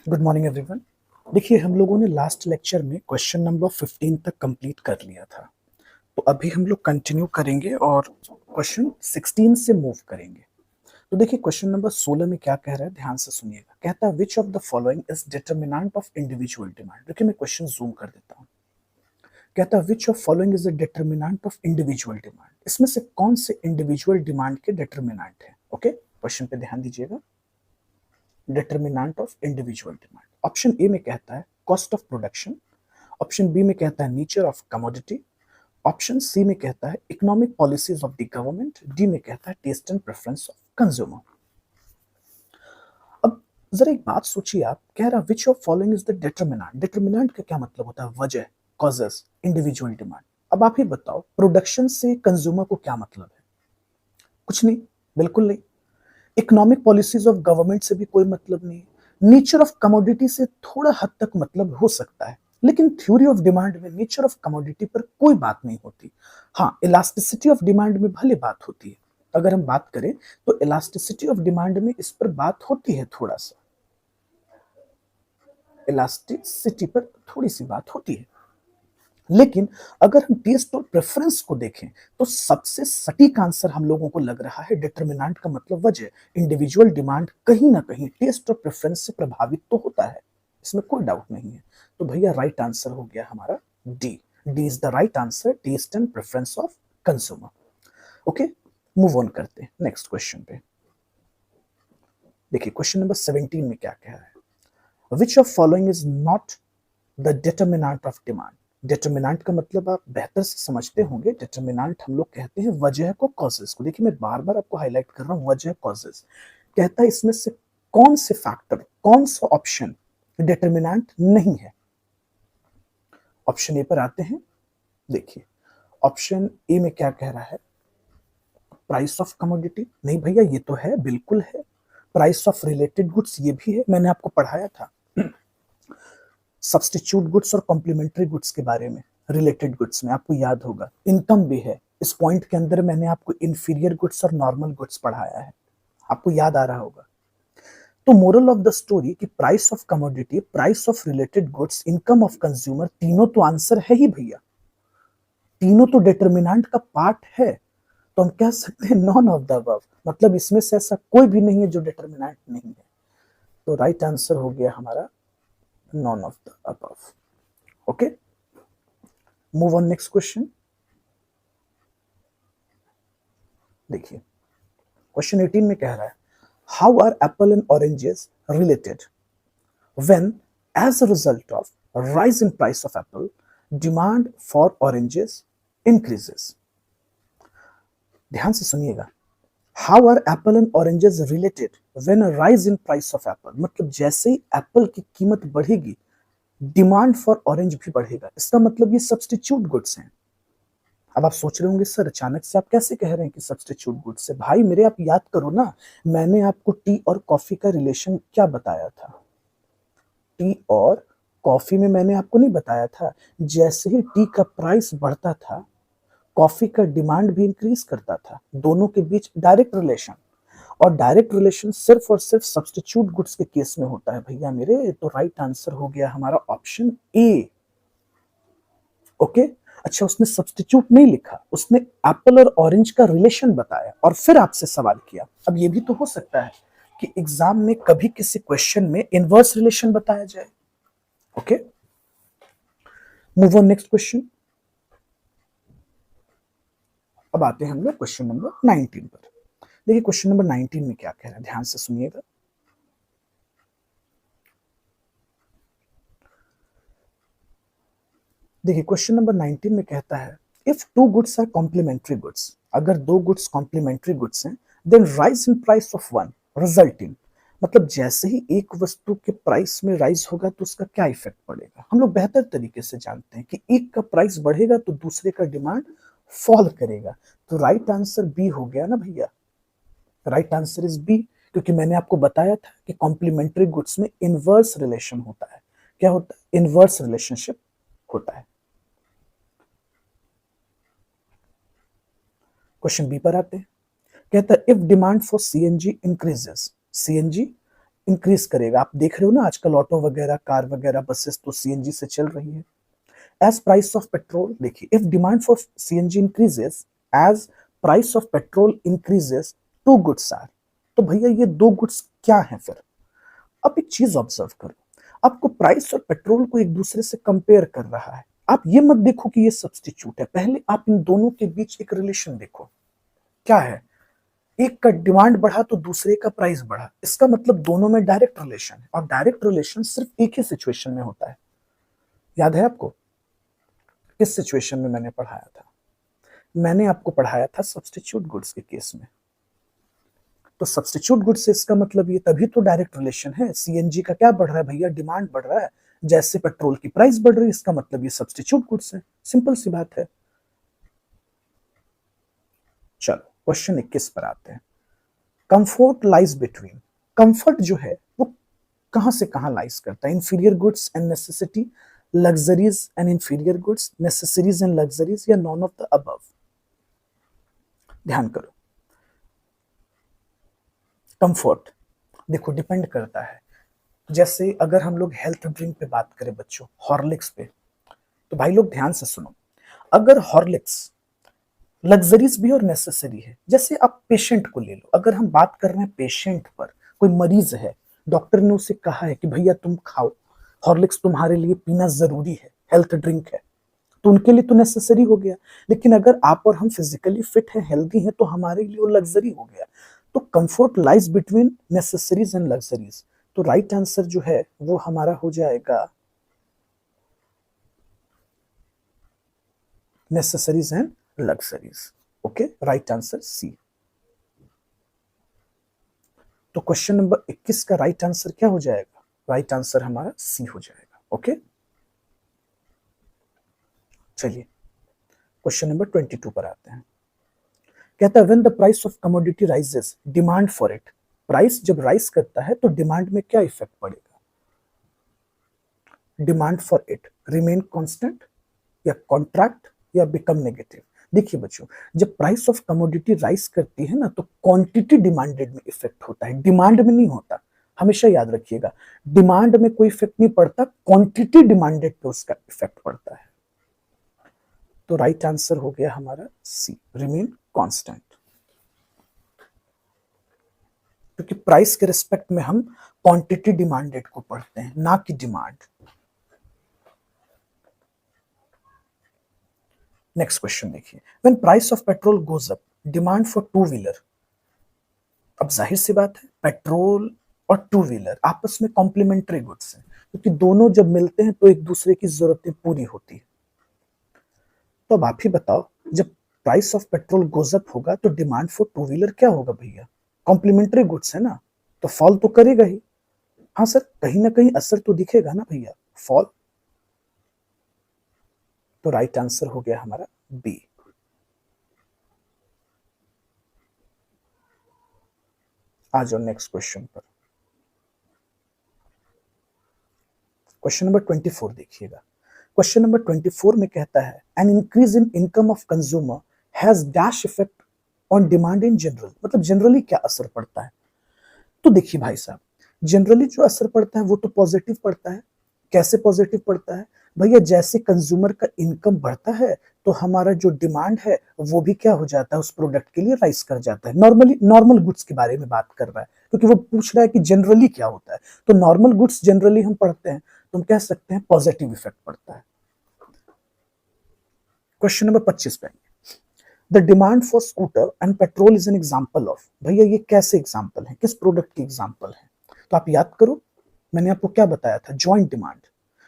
Good morning everyone. देखिए, हम लोगों ने लास्ट लेक्चर में क्वेश्चन नंबर 15 तक कंप्लीट कर लिया था। तो अभी हम लोग कंटिन्यू करेंगे और क्वेश्चन 16 से मूव करेंगे। तो देखिए, क्वेश्चन नंबर 16 में क्या कह रहा है, ध्यान से सुनिएगा। कहता है which of the following is determinant of individual demand. देखिए, मैं क्वेश्चन जूम कर देता हूँ। कहता है which of following is the determinant of individual demand. इसमें से कौन से इंडिविजुअल डिमांड के डिटर्मिनेंट है? ओके, क्वेश्चन पे ध्यान दीजिएगा। Determinant of individual demand, option A में कहता है cost of production, option B में कहता है nature of commodity, option C में कहता है economic policies of the government, D में कहता है taste and preference of consumer. अब जरा एक बात सोचिए, आप कह रहा which of following is the determinant. Determinant का क्या मतलब होता है? वजह, कॉजेस, इंडिविजुअल डिमांड। अब आप ही बताओ, प्रोडक्शन से कंज्यूमर को क्या मतलब है? कुछ नहीं, बिल्कुल नहीं। इकोनॉमिक पॉलिसीज ऑफ गवर्नमेंट से भी कोई मतलब नहीं है। नेचर ऑफ कमोडिटी से थोड़ा हद तक मतलब हो सकता है, लेकिन थ्योरी ऑफ डिमांड में नेचर ऑफ कमोडिटी पर कोई बात नहीं होती। हाँ, इलास्टिसिटी ऑफ डिमांड में भले बात होती है। अगर हम बात करें तो इलास्टिसिटी ऑफ डिमांड में इस पर बात होती है, थोड़ा सा इलास्टिसिटी पर थोड़ी सी बात होती है। लेकिन अगर हम टेस्ट और प्रेफरेंस को देखें तो सबसे सटीक आंसर हम लोगों को लग रहा है डिटर्मिनेंट का मतलब वजह। इंडिविजुअल डिमांड कहीं ना कहीं टेस्ट और प्रेफरेंस से प्रभावित तो होता है, इसमें कोई डाउट नहीं है। तो भैया राइट आंसर हो गया हमारा D. D is the right answer, taste and preference of consumer. Okay, move on करते हैं नेक्स्ट क्वेश्चन पे। देखिए, क्वेश्चन नंबर 17 में क्या कह रहा है, which of following is not the determinant of demand. Determinant का मतलब आप बेहतर से समझते होंगे। डिटर्मिनेंट हम लोग कहते हैं वजह को, कॉजेस को। देखिए, मैं बार बार आपको हाईलाइट कर रहा हूं, वजह, कॉजेस। कहता है इसमें से कौन से फैक्टर, कौन सा ऑप्शन डिटर्मिनेंट नहीं है। ऑप्शन ए पर आते हैं। देखिए, ऑप्शन ए में क्या कह रहा है, प्राइस ऑफ कमोडिटी। नहीं भैया, ये तो है, बिल्कुल है। प्राइस ऑफ रिलेटेड गुड्स, ये भी है, मैंने आपको पढ़ाया था सब्सटीट्यूट गुड्स और कॉम्प्लीमेंट्री गुड्स के बारे में। रिलेटेड गुड्स में आपको याद होगा इनकम भी है। इस पॉइंट के अंदर मैंने आपको इंफीरियर गुड्स और नॉर्मल गुड्स पढ़ाया है, आपको याद आ रहा होगा। तो मोरल ऑफ द स्टोरी कि price of commodity, price of related goods, income of consumer, तीनों तो आंसर है ही भैया। तीनों तो डिटर्मिनेंट का पार्ट है। तो हम कह सकते हैं नॉन ऑफ द अबव, मतलब इसमें से ऐसा कोई भी नहीं है जो डिटर्मिनेंट नहीं है। तो राइट आंसर हो गया हमारा none of the above. Okay, move on next question. देखिए, क्वेश्चन 18 में कह रहा है how are apple and oranges related when as a result of rise in price of apple demand for oranges increases. ध्यान से सुनिएगा। How are apple and oranges related when a rise in price of apple, मतलब जैसे ही Apple की कीमत बढ़ेगी, demand for orange भी बढ़ेगा। इसका मतलब ये सब्स्टिट्यूट गुड्स हैं। अब आप सोच रहे होंगे सर अचानक से आप कैसे कह रहे हैं कि सब्स्टिट्यूट गुड्स है? भाई मेरे, आप याद करो ना, मैंने आपको टी और कॉफी का रिलेशन क्या बताया था। टी और कॉफी में मैंने आपको नहीं बताया था, जैसे ही टी का प्राइस बढ़ता था, कॉफी का डिमांड भी इंक्रीज करता था। दोनों के बीच डायरेक्ट रिलेशन। और डायरेक्ट रिलेशन सिर्फ और सिर्फ सब्स्टिट्यूट गुड्स के केस में होता है भैया मेरे। तो राइट आंसर हो गया हमारा ऑप्शन ए। ओके, अच्छा, उसने सब्स्टिट्यूट नहीं लिखा, उसने एप्पल और ऑरेंज का रिलेशन बताया और फिर आपसे सवाल किया। अब ये भी तो हो सकता है कि एग्जाम में कभी किसी क्वेश्चन में इनवर्स रिलेशन बताया जाए। Okay, move on next question. अब आते हैं हम लोग क्वेश्चन नंबर 19 पर। देखिए, क्वेश्चन नंबर 19 में क्या कह रहा है, ध्यान से सुनिएगा। देखिए, क्वेश्चन नंबर 19 में कहता है if two goods are complementary goods, अगर दो गुड्स कॉम्प्लीमेंट्री गुड्स हैं, then rise in price of one resulting, मतलब जैसे ही एक वस्तु के प्राइस में राइज होगा तो उसका क्या इफेक्ट पड़ेगा। हम लोग बेहतर तरीके से जानते हैं कि एक का प्राइस बढ़ेगा तो दूसरे का डिमांड फॉल करेगा। तो राइट आंसर बी हो गया ना भैया। राइट आंसर इज बी, क्योंकि मैंने आपको बताया था कि कॉम्प्लीमेंट्री गुड्स में इनवर्स रिलेशन होता है। क्या होता है? इनवर्स रिलेशनशिप होता है। क्वेश्चन बी पर आते हैं। कहता है if demand for CNG increases, CNG increase करेगा। आप देख रहे हो ना आजकल ऑटो वगैरह, कार वगैरह, बसेस तो सीएनजी से चल रही है। एज प्राइस ऑफ पेट्रोल, देखिए if demand for CNG increases as price of petrol increases, two goods are. तो भैया ये दो गुड्स क्या है फिर? अब एक चीज ऑब्जर्व करो, आपको प्राइस और पेट्रोल को एक दूसरे से कंपेयर कर रहा है। आप ये मत देखो कि ये सब्स्टिट्यूट है, पहले आप इन दोनों के बीच एक रिलेशन देखो। क्या है? एक का डिमांड बढ़ा तो दूसरे का प्राइस बढ़ा, इसका मतलब दोनों में डायरेक्ट रिलेशन है, और डायरेक्ट रिलेशन सिर्फ एक ही सिचुएशन में होता है। याद है आपको किस सिचुएशन में मैंने पढ़ाया था? मैंने आपको पढ़ाया था सब्स्टिट्यूट गुड्स के केस में। तो सब्स्टिट्यूट गुड्स से इसका मतलब ये तभी तो डायरेक्ट रिलेशन है। सीएनजी का क्या बढ़ रहा है भैया? डिमांड बढ़ रहा है, जैसे पेट्रोल की प्राइस बढ़ रही है, इसका मतलब ये सब्स्टिट्यूट गुड्स है। सिंपल सी बात है। चलो क्वेश्चन 21 पर आते हैं। कंफर्ट लाइज बिटवीन, कंफर्ट जो है वो कहां से कहां लाइज करता है? Inferior goods and necessity, luxuries and inferior goods, necessaries and luxuries, या नॉन ऑफ द अबव? ध्यान करो। कंफर्ट देखो डिपेंड करता है। जैसे अगर हम लोग हेल्थ ड्रिंक पे बात करें बच्चों, हॉर्लिक्स पे, तो भाई लोग ध्यान से सुनो। अगर हॉर्लिक्स लग्जरीज भी और नेसेसरी है, जैसे आप पेशेंट को ले लो, अगर हम बात कर रहे हैं पेशेंट पर, कोई मरीज है, डॉक्टर ने उसे कहा है कि भैया तुम खाओ, हॉर्लिक्स तुम्हारे लिए पीना जरूरी है, हेल्थ ड्रिंक है, तो उनके लिए तो नेसेसरी हो गया। लेकिन अगर आप और हम फिजिकली फिट हैं, हेल्दी हैं, तो हमारे लिए वो लग्जरी हो गया। तो comfort lies between necessaries and luxuries. तो राइट आंसर जो है वो हमारा हो जाएगा necessaries and luxuries. Okay, right answer C. तो क्वेश्चन नंबर 21 का राइट आंसर क्या हो जाएगा? राइट आंसर हमारा सी हो जाएगा। ओके, चलिए क्वेश्चन नंबर 22 पर आते हैं। कहता है when the price of commodity rises, demand for it. Price जब राइज करता है तो डिमांड में क्या इफेक्ट पड़ेगा? Demand for it remain constant, या कॉन्ट्रैक्ट, या बिकम नेगेटिव? देखिए बच्चों, जब प्राइस ऑफ कमोडिटी राइज करती है ना, तो क्वांटिटी डिमांडेड में इफेक्ट होता है, डिमांड में नहीं होता। हमेशा याद रखिएगा, डिमांड में कोई इफेक्ट नहीं पड़ता, क्वांटिटी डिमांडेड पे उसका इफेक्ट पड़ता है। तो राइट आंसर हो गया हमारा सी, रिमेन कांस्टेंट। क्योंकि प्राइस के रिस्पेक्ट में हम क्वांटिटी डिमांडेड को पढ़ते हैं, ना कि डिमांड। नेक्स्ट क्वेश्चन देखिए, when price of petrol goes up, demand for two wheeler. अब जाहिर सी बात है, पेट्रोल और टू व्हीलर आपस में कॉम्प्लीमेंट्री गुड्स हैं, क्योंकि दोनों जब मिलते हैं तो एक दूसरे की जरूरतें पूरी होती है। तो अब आप ही बताओ, जब price of petrol goes up होगा तो डिमांड फॉर टू व्हीलर क्या होगा भैया? कॉम्प्लीमेंट्री गुड्स है ना, तो फॉल तो करेगा ही। हाँ सर, कहीं ना कहीं असर तो दिखेगा ना भैया, फॉल। तो राइट आंसर हो गया हमारा बी। आ जाओ नेक्स्ट क्वेश्चन पर। क्वेश्चन नंबर 24 देखिएगा। क्वेश्चन नंबर 24 में कहता है an increase in income of consumer has dash effect on demand in general. मतलब जनरली क्या असर पड़ता है? तो देखिए भाई साहब, जनरली जो असर पड़ता है वो तो पॉजिटिव पड़ता है। कैसे पॉजिटिव पड़ता है भैया? जैसे कंज्यूमर का इनकम बढ़ता है तो हमारा जो डिमांड है वो भी क्या हो जाता है, उस प्रोडक्ट के लिए राइज कर जाता है। नॉर्मली नॉर्मल गुड्स के बारे में बात कर रहा है, क्योंकि वो पूछ रहा है कि जनरली क्या होता है। तो नॉर्मल गुड्स जनरली हम पढ़ते हैं, तो हम कह सकते हैं पॉजिटिव इफेक्ट पड़ता है। क्वेश्चन नंबर 25 पे, the demand for scooter and petrol is an example of. भैया ये कैसे एग्जाम्पल है, किस प्रोडक्ट की एग्जाम्पल है? तो आप याद करो, मैंने आपको क्या बताया था, ज्वाइंट डिमांड।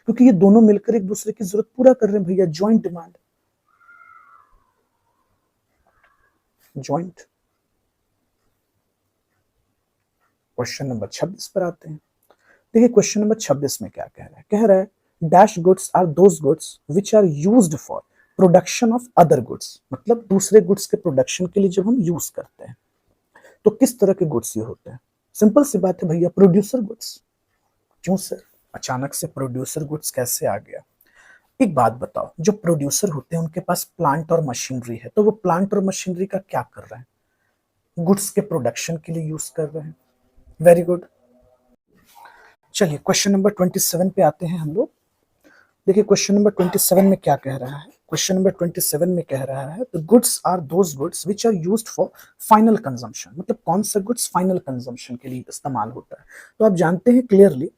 क्योंकि ये दोनों मिलकर एक दूसरे की जरूरत पूरा कर रहे हैं भैया, joint demand, joint. Question number 26 पर आते हैं। देखिए क्वेश्चन नंबर 26 में क्या कह रहा है? कह रहा है dash goods are those goods which are used for production of other goods. मतलब दूसरे गुड्स के प्रोडक्शन के लिए जब हम यूज करते हैं तो किस तरह के गुड्स ये होते हैं? सिंपल सी बात है भैया, प्रोड्यूसर गुड्स। क्यों सर, अचानक से प्रोड्यूसर गुड्स कैसे आ गया? एक बात बताओ, जो प्रोड्यूसर होते हैं उनके पास प्लांट और मशीनरी है, तो वो प्लांट और मशीनरी का क्या कर रहे हैं? गुड्स के प्रोडक्शन के लिए यूज कर रहे हैं। Very good. चलिए क्वेश्चन नंबर 27 पे आते हैं हम लोग। देखिए क्वेश्चन नंबर 27 में क्या कह रहा है। क्वेश्चन नंबर 27 में कह रहा है the goods are those goods which are used for final consumption, मतलब कौन सा गुड्स फाइनल कंजम्पशन के लिए इस्तेमाल होता है। तो आप जानते हैं क्लियरली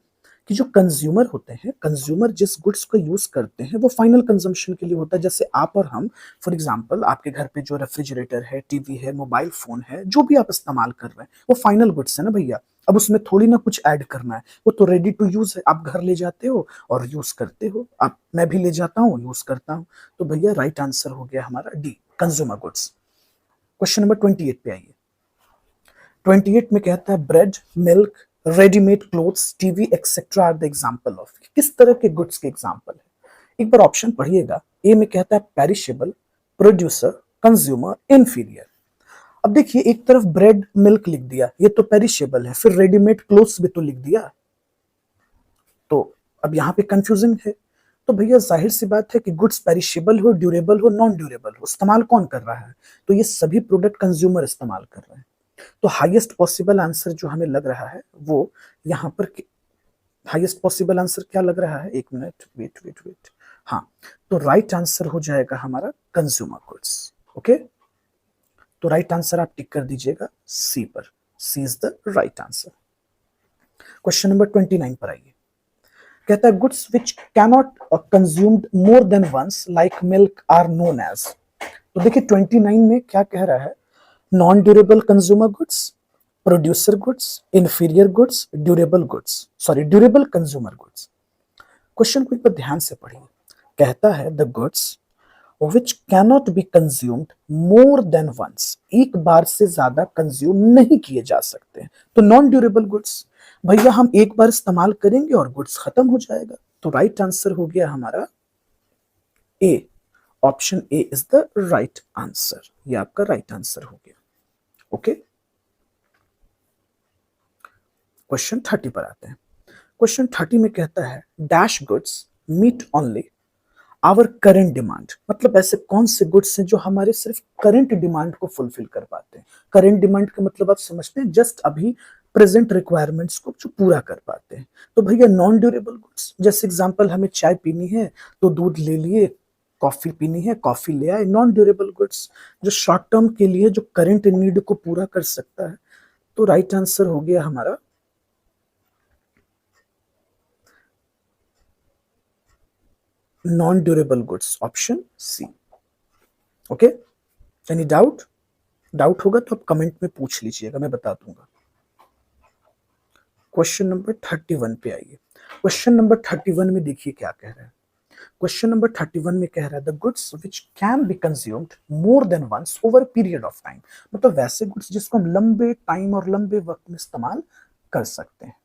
कि जो कंज्यूमर होते हैं, कंज्यूमर जिस गुड्स को यूज करते हैं वो फाइनल कंजम्पशन के लिए होता है। जैसे आप और हम, फॉर एग्जांपल आपके घर पे जो रेफ्रिजरेटर है, टीवी है, मोबाइल फोन है, जो भी आप इस्तेमाल कर रहे हैं वो फाइनल गुड्स है ना भैया। अब उसमें थोड़ी ना कुछ ऐड करना है, वो तो रेडी टू यूज है, आप घर ले जाते हो और यूज करते हो। आप, मैं भी ले जाता हूँ, यूज करता हूँ। तो भैया राइट आंसर हो गया हमारा D, consumer goods. Question number 28 पे आइए। 28 में कहता है bread, milk, readymade clothes, TV etcetera are the example of. किस तरह के गुड्स के एग्जाम्पल है, एक बार ऑप्शन पढ़िएगा। ए में कहता है पेरिशेबल, प्रोड्यूसर, कंज्यूमर, इंफीरियर। अब देखिए एक तरफ ब्रेड मिल्क लिख दिया, ये तो पेरिशेबल है, फिर रेडीमेड क्लोथ्स भी तो लिख दिया, तो अब यहां पे कंफ्यूजिंग है। तो भैया जाहिर सी बात है कि गुड्स पेरिशेबल हो, ड्यूरेबल हो, नॉन ड्यूरेबल हो, इस्तेमाल कौन कर रहा है, तो ये सभी प्रोडक्ट कंज्यूमर इस्तेमाल कर रहे हैं। तो हाईएस्ट पॉसिबल आंसर जो हमें लग रहा है वो यहां पर, हाईएस्ट पॉसिबल आंसर क्या लग रहा है, एक मिनट, वेट वेट वेट, हाँ, तो राइट आंसर हो जाएगा हमारा कंज्यूमर गुड्स। ओके, तो राइट आंसर आप टिक कर दीजिएगा सी पर, C is the right answer. Question number 29 पर आइए। कहता है goods which cannot consumed more than once like milk are known as. तो देखिए 29 में क्या कह रहा है, non durable consumer goods, producer goods, inferior goods, durable goods, sorry durable consumer goods. Question को एक बार ध्यान से पढ़िए। कहता है the goods which cannot be consumed more than once, एक बार से ज्यादा कंज्यूम नहीं किए जा सकते हैं, तो नॉन ड्यूरेबल गुड्स। भैया हम एक बार इस्तेमाल करेंगे और गुड्स खत्म हो जाएगा, तो राइट आंसर हो गया हमारा A, option A is the right answer, ये आपका राइट आंसर हो गया। ओके, क्वेश्चन 30 पर आते हैं। क्वेश्चन 30 में कहता है dash goods meet only our current demand, मतलब ऐसे कौन से गुड्स हैं जो हमारे सिर्फ करंट डिमांड को फुलफिल कर पाते हैं। करंट डिमांड का मतलब आप समझते हैं, जस्ट अभी प्रेजेंट रिक्वायरमेंट्स को जो पूरा कर पाते हैं। तो भैया नॉन ड्यूरेबल गुड्स, जैसे एग्जांपल हमें चाय पीनी है तो दूध ले लिए, कॉफी पीनी है कॉफी ले आए, नॉन ड्यूरेबल गुड्स जो शॉर्ट टर्म के लिए जो करंट नीड को पूरा कर सकता है। तो राइट आंसर हो गया हमारा non durable goods, option C. Okay, any doubt, doubt होगा तो आप कमेंट में पूछ लीजिएगा, मैं बता दूंगा। क्वेश्चन नंबर 31 पे आइए। क्वेश्चन नंबर 31 में देखिए क्या कह रहा है। क्वेश्चन नंबर 31 में कह रहा है the goods which can be consumed more than once over period of time, मतलब वैसे गुड्स जिसको हम लंबे टाइम और लंबे वक्त में इस्तेमाल कर सकते हैं।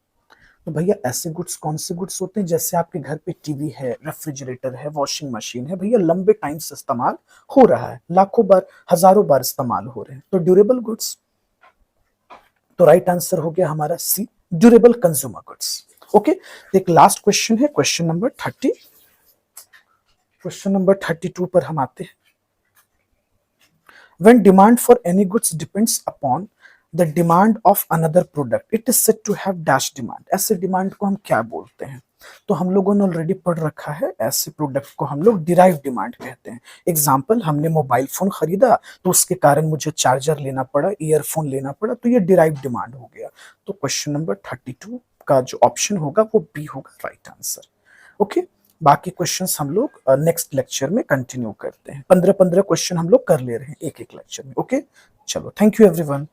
तो भैया ऐसे गुड्स कौन से गुड्स होते हैं, जैसे आपके घर पे टीवी है, रेफ्रिजरेटर है, वॉशिंग मशीन है, भैया लंबे टाइम से इस्तेमाल हो रहा है, लाखों बार हजारों बार इस्तेमाल हो रहे हैं, तो ड्यूरेबल गुड्स। तो राइट आंसर हो गया हमारा सी, ड्यूरेबल कंज्यूमर गुड्स। ओके, एक लास्ट क्वेश्चन है, क्वेश्चन नंबर 30, क्वेश्चन नंबर 32 पर हम आते हैं। When demand for any goods depends upon the demand of another product, it is said to have dash demand. ऐसे डिमांड को हम क्या बोलते हैं, तो हम लोगों ने ऑलरेडी पढ़ रखा है, ऐसे प्रोडक्ट को हम लोग डिराइव डिमांड कहते हैं। एग्जाम्पल, हमने मोबाइल फोन खरीदा तो उसके कारण मुझे चार्जर लेना पड़ा, ईयरफोन लेना पड़ा, तो ये डिराइव डिमांड हो गया। तो क्वेश्चन नंबर 32 का जो ऑप्शन होगा वो बी होगा राइट आंसर। ओके, बाकी क्वेश्चंस हम लोग नेक्स्ट लेक्चर में कंटिन्यू करते हैं। 15-15 क्वेश्चन हम लोग कर ले रहे हैं एक एक लेक्चर में। ओके, चलो, थैंक यू एवरीवन।